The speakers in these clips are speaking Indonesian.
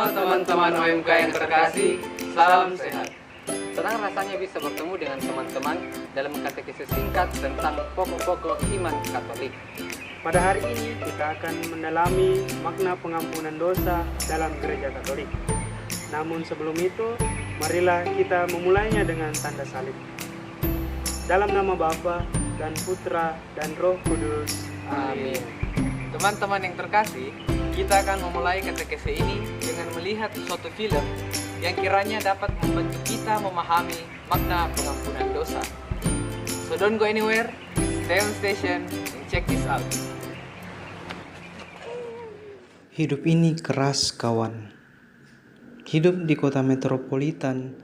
Halo teman-teman OMK yang terkasih, salam sehat. Senang rasanya bisa bertemu dengan teman-teman dalam katekesi singkat tentang pokok-pokok iman Katolik. Pada hari ini kita akan mendalami makna pengampunan dosa dalam Gereja Katolik. Namun sebelum itu, marilah kita memulainya dengan tanda salib. Dalam nama Bapa dan Putra dan Roh Kudus. Amin. Teman-teman yang terkasih, kita akan memulai katekesi ini dengan melihat suatu film yang kiranya dapat membantu kita memahami makna pengampunan dosa. So don't go anywhere, stay on station and check this out. Hidup ini keras, kawan. Hidup di kota metropolitan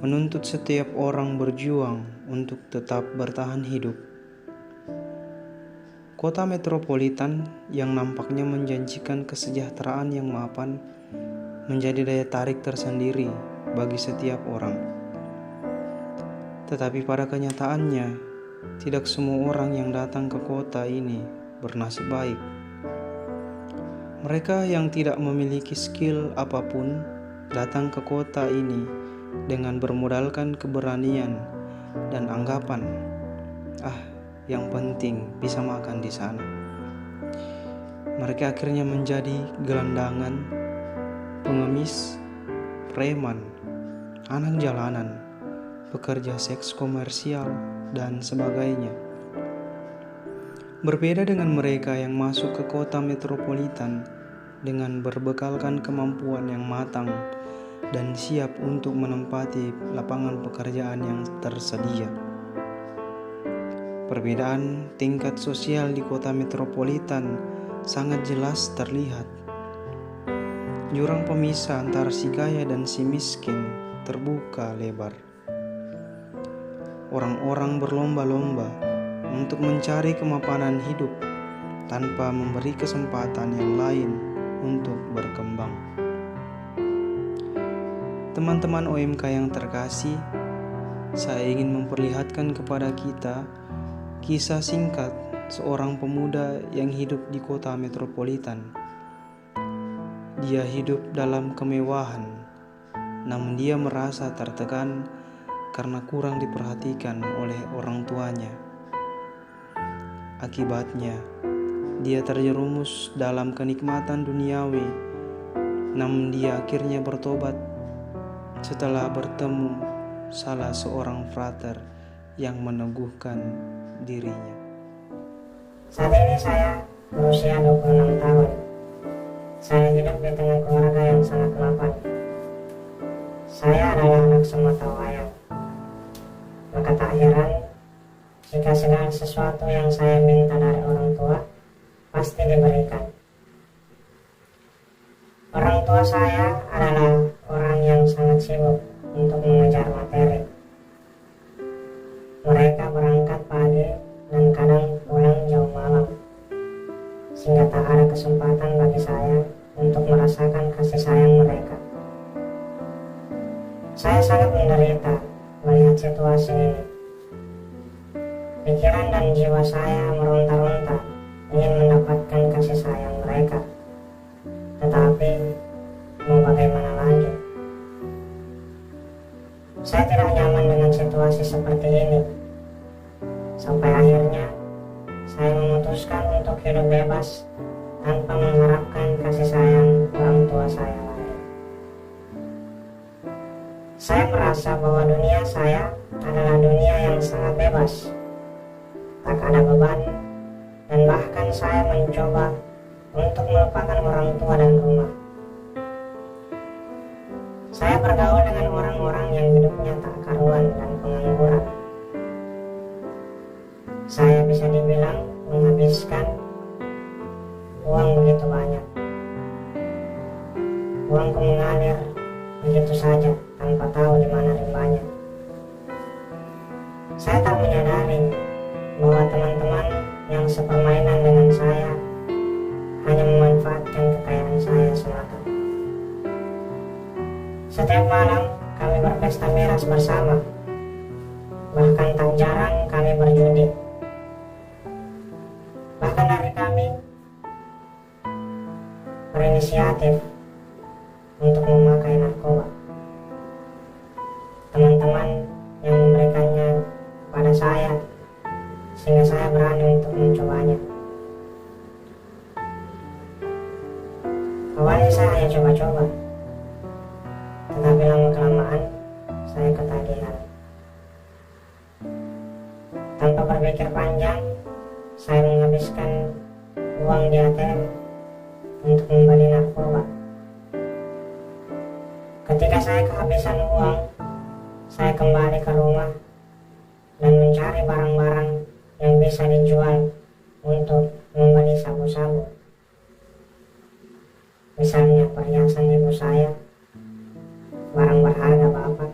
menuntut setiap orang berjuang untuk tetap bertahan hidup. Kota metropolitan yang nampaknya menjanjikan kesejahteraan yang mapan menjadi daya tarik tersendiri bagi setiap orang. Tetapi pada kenyataannya, tidak semua orang yang datang ke kota ini bernasib baik. Mereka yang tidak memiliki skill apapun datang ke kota ini dengan bermodalkan keberanian dan anggapan, yang penting bisa makan di sana. Mereka akhirnya menjadi gelandangan, pengemis, preman, anak jalanan, pekerja seks komersial, dan sebagainya. Berbeda dengan mereka yang masuk ke kota metropolitan dengan berbekalkan kemampuan yang matang dan siap untuk menempati lapangan pekerjaan yang tersedia. Perbedaan tingkat sosial di kota metropolitan sangat jelas terlihat. Jurang pemisah antara si kaya dan si miskin terbuka lebar. Orang-orang berlomba-lomba untuk mencari kemapanan hidup tanpa memberi kesempatan yang lain untuk berkembang. Teman-teman OMK yang terkasih, saya ingin memperlihatkan kepada kita kisah singkat seorang pemuda yang hidup di kota metropolitan. Dia hidup dalam kemewahan, namun dia merasa tertekan karena kurang diperhatikan oleh orang tuanya. Akibatnya, dia terjerumus dalam kenikmatan duniawi, namun dia akhirnya bertobat setelah bertemu salah seorang frater yang meneguhkan dirinya. Saat ini saya berusia 26 tahun. Saya hidup di tengah keluarga yang sangat mapan. Saya adalah anak semata wayang. Maka tak heran jika segala sesuatu yang saya minta dari orang tua pasti diberikan. Orang tua saya adalah orang yang sangat sibuk untuk mengejar materi. Mereka berangkat pagi dan kadang pulang jauh malam, sehingga tak ada kesempatan bagi saya untuk merasakan kasih sayang mereka. Saya sangat menderita melihat situasi ini. Pikiran dan jiwa saya meronta-ronta ingin mendapatkan kasih sayang mereka. Tetapi mau bagaimana lagi? Saya tidak nyaman dengan situasi seperti ini. Sampai akhirnya saya memutuskan untuk hidup bebas tanpa mengharapkan kasih sayang orang tua saya lagi. Saya merasa bahwa dunia saya adalah dunia yang sangat bebas. Tak ada beban, dan bahkan saya mencoba untuk melupakan orang tua dan rumah. Saya bergaul dengan orang-orang yang hidupnya tak karuan dan pengangguran. Saya bisa dibilang menghabiskan uang begitu banyak. Uangku mengalir begitu saja tanpa tahu di mana rimbanya. Saya tak menyadari bahwa teman-teman yang sepermainan dengan saya hanya memanfaatkan kekayaan saya semata. Setiap malam kami berpesta miras bersama. Bahkan tak jarang kami berjudi. Bahkan dari kami berinisiatif untuk sehingga saya berani untuk mencobanya. Awalnya saya hanya coba-coba, tetapi lama-kelamaan saya ketagihan. Tanpa berpikir panjang, saya menghabiskan uang di ATM untuk membeli narkoba. Ketika saya kehabisan uang, saya kembali ke rumah dan mencari barang-barang yang bisa dijual untuk membeli sabu-sabu. Misalnya perhiasan ibu saya, barang berharga bapak,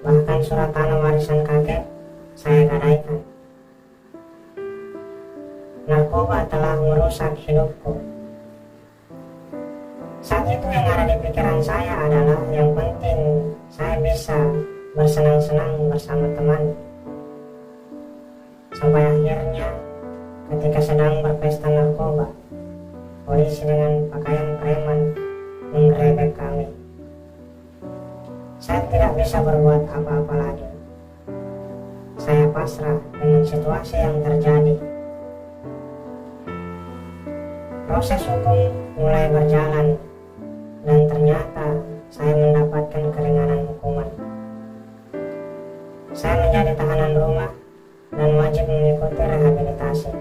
bahkan surat tanah warisan kakek saya gadaikan. Narkoba telah merusak hidupku. Saat itu yang ada di pikiran saya adalah yang penting saya bisa bersenang-senang bersama teman. Sampai akhirnya ketika sedang berpesta narkoba, polisi dengan pakaian preman menggerebek kami. Saya tidak bisa berbuat apa-apa lagi. Saya pasrah dengan situasi yang terjadi. Proses hukum mulai berjalan dan ternyata saya mendapatkan keringanan hukuman. Saya menjadi tahanan rumah dan wajib mengikuti rehabilitasi.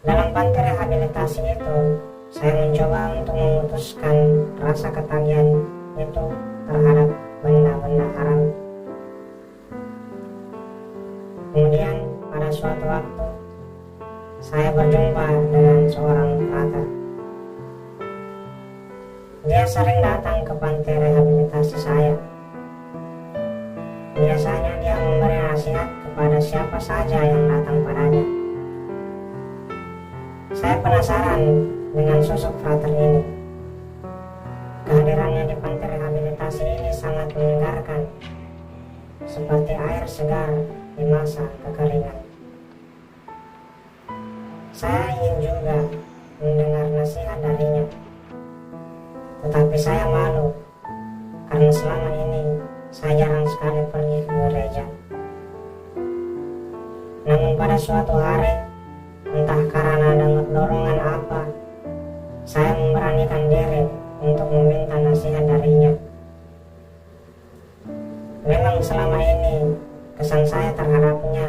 Dalam panti rehabilitasi itu, saya mencoba untuk memutuskan rasa ketagihan itu terhadap benda-benda haram. Kemudian pada suatu waktu, saya berjumpa dengan seorang frater. Dia sering datang ke panti rehabilitasi saya. Biasanya dia memberi nasihat kepada siapa saja yang datang padanya. Saya penasaran dengan sosok frater ini. Kehadirannya di panti rehabilitasi ini sangat menyegarkan, seperti air segar di masa kekeringan. Saya ingin juga mendengar nasihat darinya, tetapi saya malu karena selama ini saya jarang sekali pergi ke gereja. Namun pada suatu hari, entah karena ada dorongan apa, saya memberanikan diri untuk meminta nasihat darinya. Memang selama ini kesan saya terhadapnya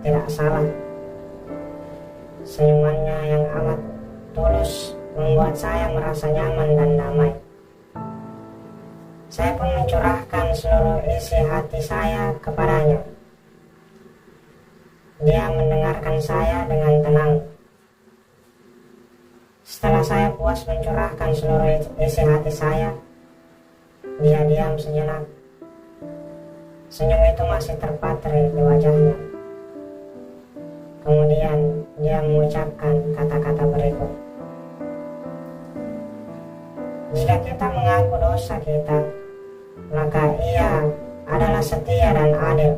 tidak salah. Senyumannya yang amat tulus membuat saya merasa nyaman dan damai. Saya pun mencurahkan seluruh isi hati saya kepadanya. Dia mendengarkan saya dengan tenang. Setelah saya puas mencurahkan seluruh isi hati saya, dia diam sejenak. Senyum itu masih terpatri di wajahnya. Kemudian dia mengucapkan kata-kata berikut. Jika kita mengaku dosa kita, maka Ia adalah setia dan adil,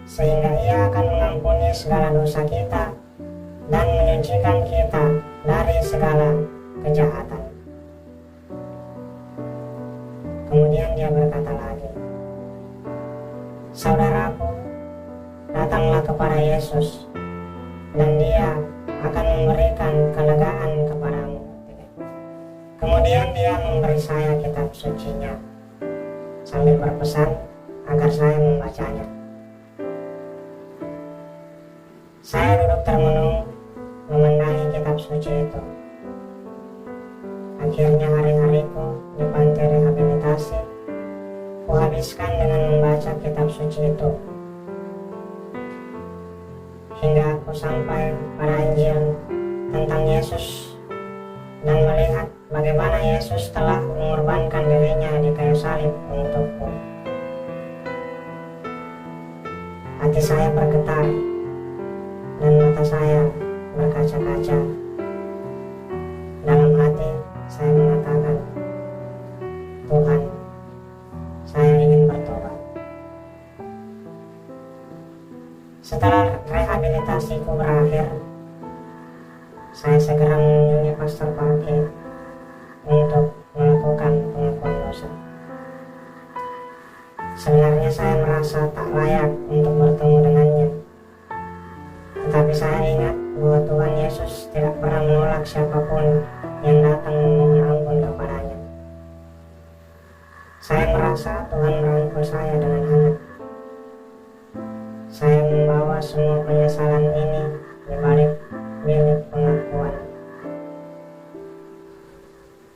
sehingga Ia akan mengampuni segala dosa kita dan menyucikan kita dari segala kejahatan. Kemudian dia berkata lagi, saudaraku, datanglah kepada Yesus, dan Dia akan memberikan kelegaan kepadamu. Kemudian dia memberi saya kitab sucinya, sambil berpesan agar saya membacanya. Saya duduk termenung memandangi kitab suci itu. Akhirnya hari-hariku di panti rehabilitasi kuhabiskan dengan membaca kitab suci itu, hingga aku sampai pada Injil tentang Yesus dan melihat bagaimana Yesus telah mengorbankan dirinya di kayu salib untukku. Hati saya bergetar dan mata saya berkaca-kaca. Dalam hati saya mengatakan, Tuhan, saya ingin bertobat. Setelah rehabilitasiku berakhir, saya segera mengunjungi Pastor Parke untuk melakukan pengakuan dosa. Sebenarnya saya merasa tak layak untuk bertemu dengan saya dengan hangat. Saya membawa semua penyesalan ini di balik bilik pengakuan.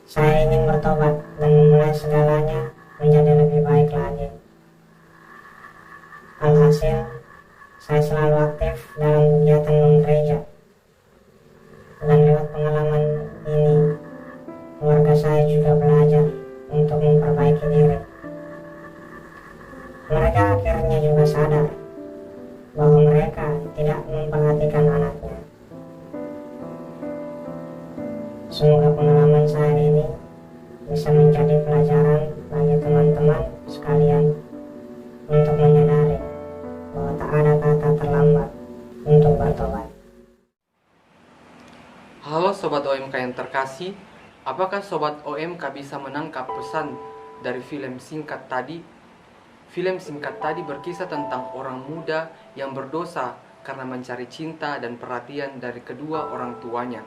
Saya ingin bertobat dan memulai segalanya menjadi lebih baik lagi. Alhasil, saya selalu aktif dalam kegiatan non-gereja. Dan lewat pengalaman ini, keluarga saya juga belajar untuk memperbaiki diri. Mereka akhirnya juga sadar bahwa mereka tidak memperhatikan anaknya. Semoga pengalaman saya ini bisa menjadi pelajaran bagi teman-teman sekalian untuk menyadari bahwa tak ada kata terlambat untuk bertobat. Halo Sobat OMK yang terkasih, apakah Sobat OMK bisa menangkap pesan dari film singkat tadi? Film singkat tadi berkisah tentang orang muda yang berdosa karena mencari cinta dan perhatian dari kedua orang tuanya.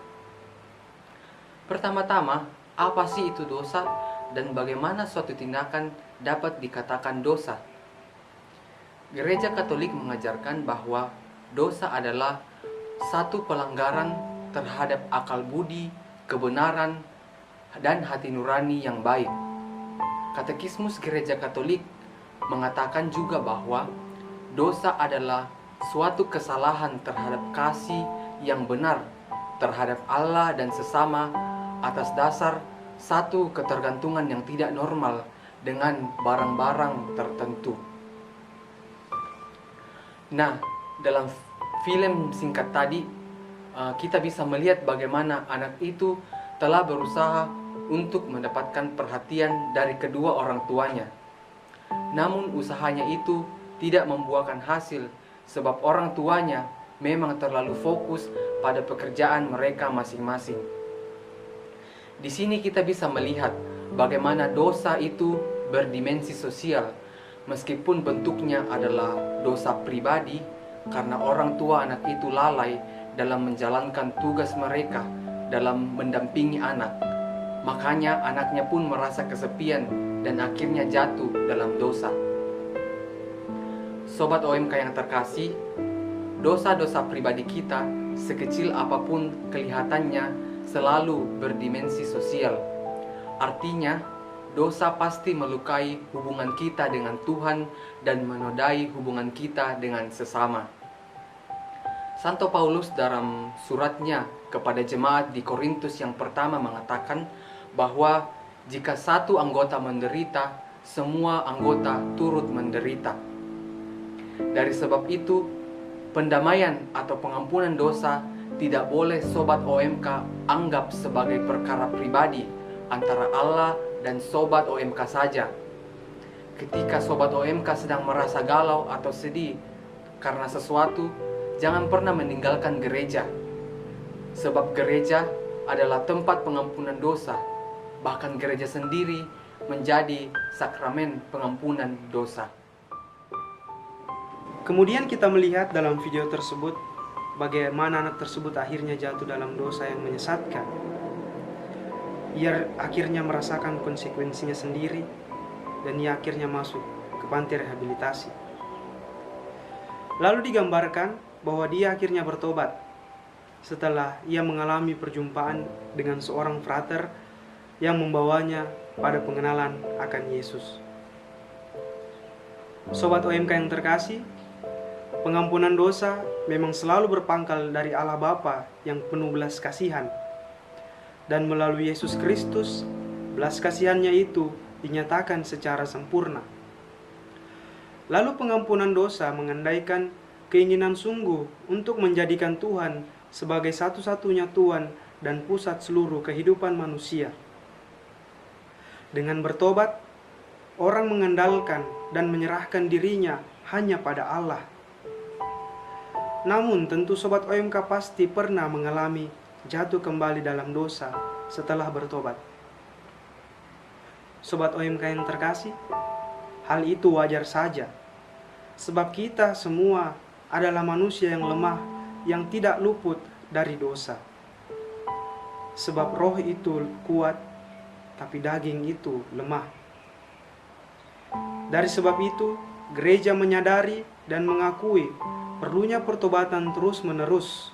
Pertama-tama, apa sih itu dosa dan bagaimana suatu tindakan dapat dikatakan dosa? Gereja Katolik mengajarkan bahwa dosa adalah satu pelanggaran terhadap akal budi, kebenaran, dan hati nurani yang baik. Katekismus Gereja Katolik mengatakan juga bahwa dosa adalah suatu kesalahan terhadap kasih yang benar terhadap Allah dan sesama atas dasar satu ketergantungan yang tidak normal dengan barang-barang tertentu. Nah, dalam film singkat tadi kita bisa melihat bagaimana anak itu telah berusaha untuk mendapatkan perhatian dari kedua orang tuanya. Namun usahanya itu tidak membuahkan hasil sebab orang tuanya memang terlalu fokus pada pekerjaan mereka masing-masing. Di sini kita bisa melihat bagaimana dosa itu berdimensi sosial, meskipun bentuknya adalah dosa pribadi karena orang tua anak itu lalai dalam menjalankan tugas mereka dalam mendampingi anak. Makanya anaknya pun merasa kesepian dan akhirnya jatuh dalam dosa. Sobat OMK yang terkasih, dosa-dosa pribadi kita, sekecil apapun kelihatannya, selalu berdimensi sosial. Artinya, dosa pasti melukai hubungan kita dengan Tuhan dan menodai hubungan kita dengan sesama. Santo Paulus dalam suratnya kepada jemaat di Korintus yang pertama mengatakan bahwa jika satu anggota menderita, semua anggota turut menderita. Dari sebab itu, pendamaian atau pengampunan dosa tidak boleh Sobat OMK anggap sebagai perkara pribadi antara Allah dan Sobat OMK saja. Ketika Sobat OMK sedang merasa galau atau sedih karena sesuatu, jangan pernah meninggalkan gereja. Sebab gereja adalah tempat pengampunan dosa. Bahkan gereja sendiri menjadi sakramen pengampunan dosa. Kemudian kita melihat dalam video tersebut bagaimana anak tersebut akhirnya jatuh dalam dosa yang menyesatkan. Ia akhirnya merasakan konsekuensinya sendiri dan ia akhirnya masuk ke panti rehabilitasi. Lalu digambarkan bahwa dia akhirnya bertobat setelah ia mengalami perjumpaan dengan seorang frater yang membawanya pada pengenalan akan Yesus. Sobat OMK yang terkasih, pengampunan dosa memang selalu berpangkal dari Allah Bapa yang penuh belas kasihan. Dan melalui Yesus Kristus, belas kasihannya itu dinyatakan secara sempurna. Lalu pengampunan dosa mengandaikan keinginan sungguh untuk menjadikan Tuhan sebagai satu-satunya Tuhan dan pusat seluruh kehidupan manusia. Dengan bertobat, orang mengandalkan dan menyerahkan dirinya hanya pada Allah. Namun tentu Sobat OMK pasti pernah mengalami jatuh kembali dalam dosa setelah bertobat. Sobat OMK yang terkasih, hal itu wajar saja, sebab kita semua adalah manusia yang lemah yang tidak luput dari dosa. Sebab roh itu kuat, tapi daging itu lemah. Dari sebab itu, gereja menyadari dan mengakui perlunya pertobatan terus-menerus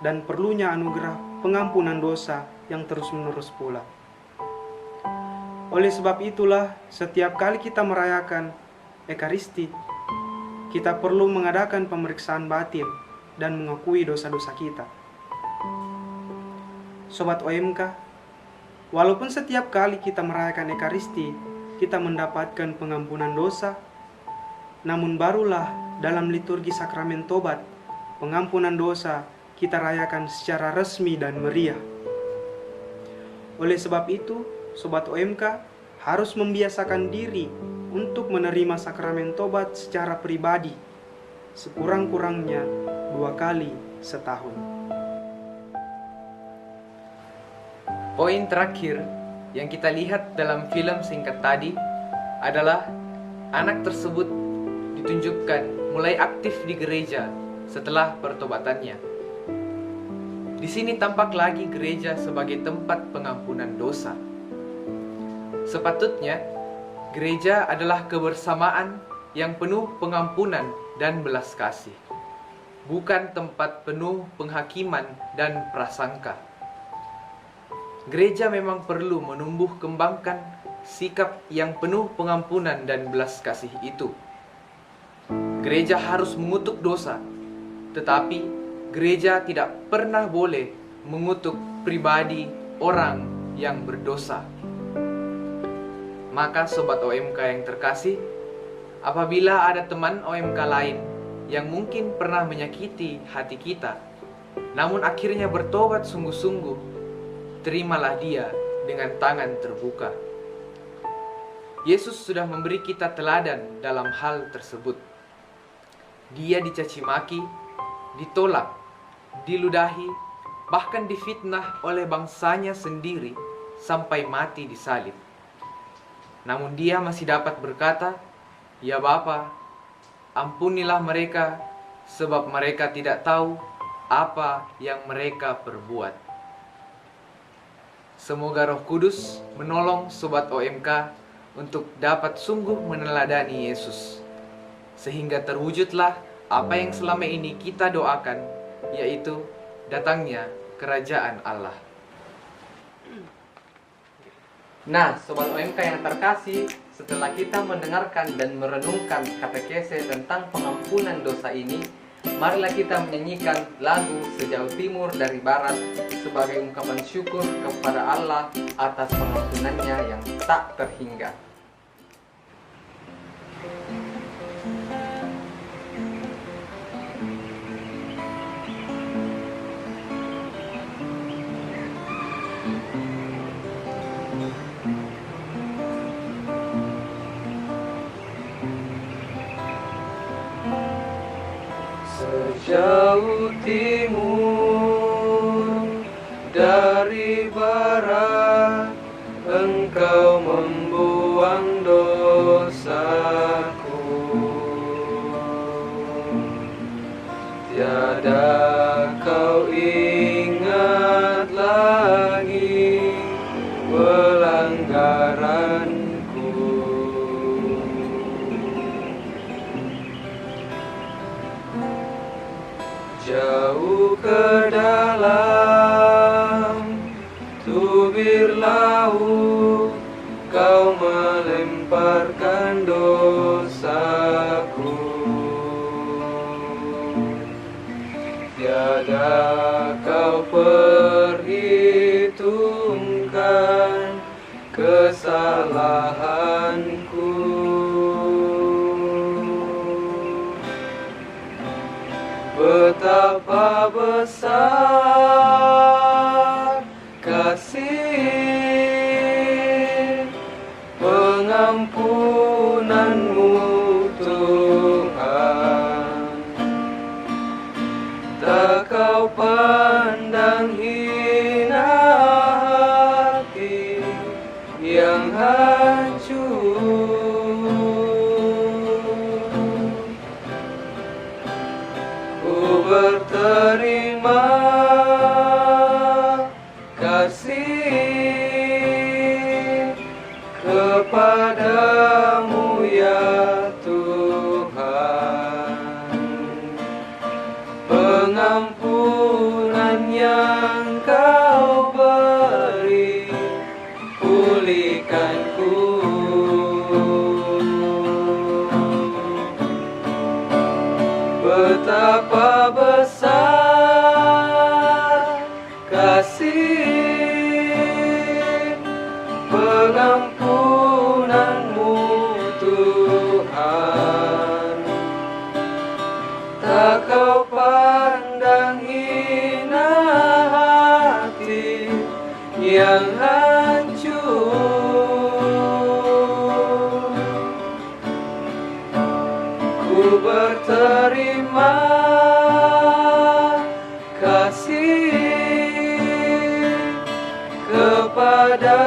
dan perlunya anugerah pengampunan dosa yang terus-menerus pula. Oleh sebab itulah, setiap kali kita merayakan Ekaristi, kita perlu mengadakan pemeriksaan batin dan mengakui dosa-dosa kita. Sobat OMK, walaupun setiap kali kita merayakan Ekaristi, kita mendapatkan pengampunan dosa, namun barulah dalam liturgi sakramen tobat, pengampunan dosa kita rayakan secara resmi dan meriah. Oleh sebab itu, Sobat OMK harus membiasakan diri untuk menerima sakramen tobat secara pribadi, sekurang-kurangnya 2 kali setahun. Poin terakhir yang kita lihat dalam film singkat tadi adalah anak tersebut ditunjukkan mulai aktif di gereja setelah pertobatannya. Di sini tampak lagi gereja sebagai tempat pengampunan dosa. Sepatutnya, gereja adalah kebersamaan yang penuh pengampunan dan belas kasih, bukan tempat penuh penghakiman dan prasangka. Gereja memang perlu menumbuh kembangkan sikap yang penuh pengampunan dan belas kasih itu. Gereja harus mengutuk dosa, tetapi gereja tidak pernah boleh mengutuk pribadi orang yang berdosa. Maka Sobat OMK yang terkasih, apabila ada teman OMK lain yang mungkin pernah menyakiti hati kita, namun akhirnya bertobat sungguh-sungguh, terimalah dia dengan tangan terbuka. Yesus sudah memberi kita teladan dalam hal tersebut. Dia dicaci maki, ditolak, diludahi, bahkan difitnah oleh bangsanya sendiri sampai mati disalib. Namun dia masih dapat berkata, "Ya Bapa, ampunilah mereka, sebab mereka tidak tahu apa yang mereka perbuat." Semoga Roh Kudus menolong Sobat OMK untuk dapat sungguh meneladani Yesus, sehingga terwujudlah apa yang selama ini kita doakan, yaitu datangnya kerajaan Allah. Nah, Sobat OMK yang terkasih, setelah kita mendengarkan dan merenungkan katekese tentang pengampunan dosa ini, marilah kita menyanyikan lagu Sejauh Timur dari Barat sebagai ungkapan syukur kepada Allah atas pengampunannya yang tak terhingga. Sejauh timur dari barat, Engkau membuang dosaku. Tiada kau ingat lagi pelanggaranku. Jauh ke dalam tubir laut, kau melemparkan dosaku. Tiada kau perhitungkan kesalahanku. Betapa besar kasih pengampunanmu, Tuhan. Tak kau pandang hina hati yang hancur. Berterima kasih kepadamu ya pengampunan yang Kau beri, pulihkanku. Betapa besar kasih pengampunan-Mu Tuhan. Tak Kau pandang hina hati yang hancur. Ku berterima kasih kepada